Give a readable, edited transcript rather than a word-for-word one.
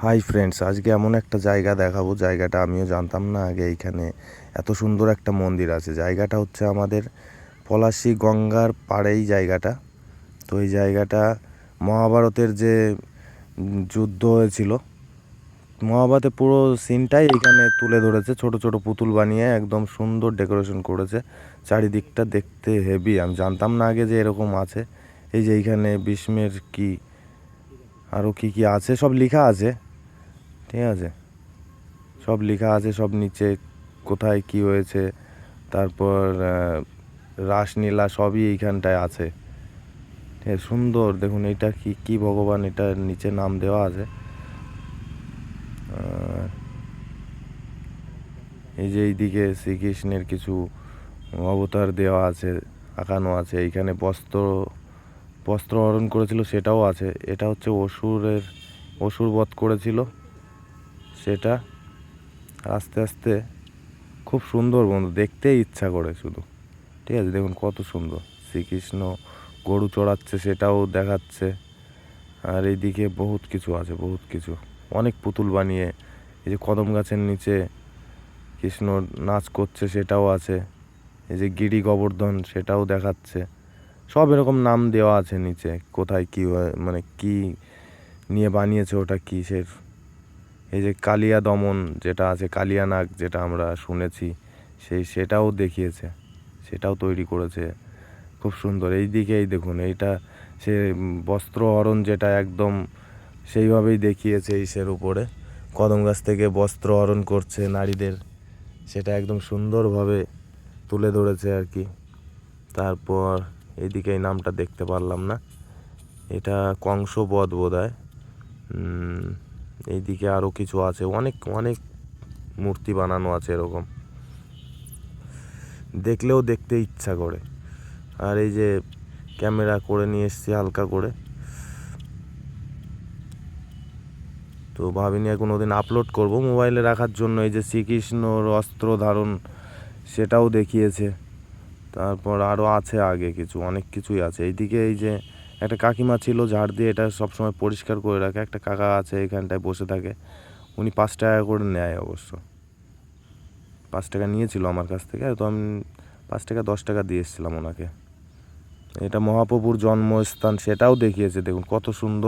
Hi friends, আজকে এমন একটা জায়গা দেখাবো, জায়গাটা আমিও জানতাম না আগে। এইখানে এত সুন্দর একটা মন্দির আছে। জায়গাটা হচ্ছে আমাদের পলাশী গঙ্গার পাড়েই জায়গাটা। তো এই জায়গাটা মহাভারতের যে যুদ্ধ হয়েছিল, মহাভারতের পুরো সিনটাই এখানে তুলে ধরেছে। ছোট ছোট পুতুল বানিয়ে একদম সুন্দর ডেকোরেশন করেছে। চারিদিকটা দেখতে হেভি। আমি জানতাম না আগে যে এরকম আছে। এই যে এইখানে ভীষ্মের কি আরও কি কি আছে সব লেখা আছে, ঠিক আছে? সব লেখা আছে, সব নিচে কোথায় কি হয়েছে, তারপর রাসলীলা সবই এইখানটায় আছে। ঠিক আছে, সুন্দর। দেখুন এটা কি কি ভগবান, এটার নিচে নাম দেওয়া আছে। এই যে এইদিকে শ্রীকৃষ্ণের কিছু অবতার দেওয়া আছে, আঁকানো আছে। এইখানে বস্ত্র হরণ করেছিল সেটাও আছে। এটা হচ্ছে অসুর বধ করেছিল সেটা। আস্তে আস্তে খুব সুন্দর বন্ধু, দেখতেই ইচ্ছা করে শুধু। ঠিক আছে, দেখুন কত সুন্দর। শ্রীকৃষ্ণ গরু চড়াচ্ছে সেটাও দেখাচ্ছে। আর এইদিকে বহুত কিছু আছে, বহুত কিছু। অনেক পুতুল বানিয়ে এই যে কদম গাছের নিচে কৃষ্ণ নাচ করছে সেটাও আছে। এই যে গিরি গোবর্ধন সেটাও দেখাচ্ছে। সব এরকম নাম দেওয়া আছে নিচে, কোথায় কী মানে কি নিয়ে বানিয়েছে, ওটা কিসের। এই যে কালিয়া দমন যেটা আছে, কালিয়া নাগ যেটা আমরা শুনেছি, সেটাও দেখিয়েছে, সেটাও তৈরি করেছে। খুব সুন্দর। এই দিকেই দেখুন, এইটা সে বস্ত্রহরণ যেটা একদম সেইভাবেই দেখিয়েছে। ইসের উপরে কদম গাছ থেকে বস্ত্রহরণ করছে নারীদের, সেটা একদম সুন্দরভাবে তুলে ধরেছে আর কি। তারপর এইদিকে এই নামটা দেখতে পারলাম না, এটা কংসবধ বোধহয়। এইদিকে আরও কিছু আছে, অনেক অনেক মূর্তি বানানো আছে এরকম, দেখলেও দেখতে ইচ্ছা করে। আর এই যে ক্যামেরা করে নিয়ে এসছি হালকা করে, তো ভাবিনি আর কোনোদিন আপলোড করব মোবাইলে রাখার জন্য। এই যে শ্রীকৃষ্ণর অস্ত্র ধারণ সেটাও দেখিয়েছে। তারপর আরও আছে আগে কিছু, অনেক কিছুই আছে। এইদিকে এই যে একটা কাকিমা ছিল ঝাড় দিয়ে এটা সবসময় পরিষ্কার করে রাখে, একটা কাকা আছে এখানটায় বসে থাকে। উনি 5 টাকা করে নেয় অবশ্য। 5 টাকা নিয়েছিল আমার কাছ থেকে, তো আমি 5 টাকা 10 টাকা দিয়ে এসেছিলাম ওনাকে। এটা মহাপ্রভুর জন্মস্থান সেটাও দেখিয়েছে, দেখুন কত সুন্দর।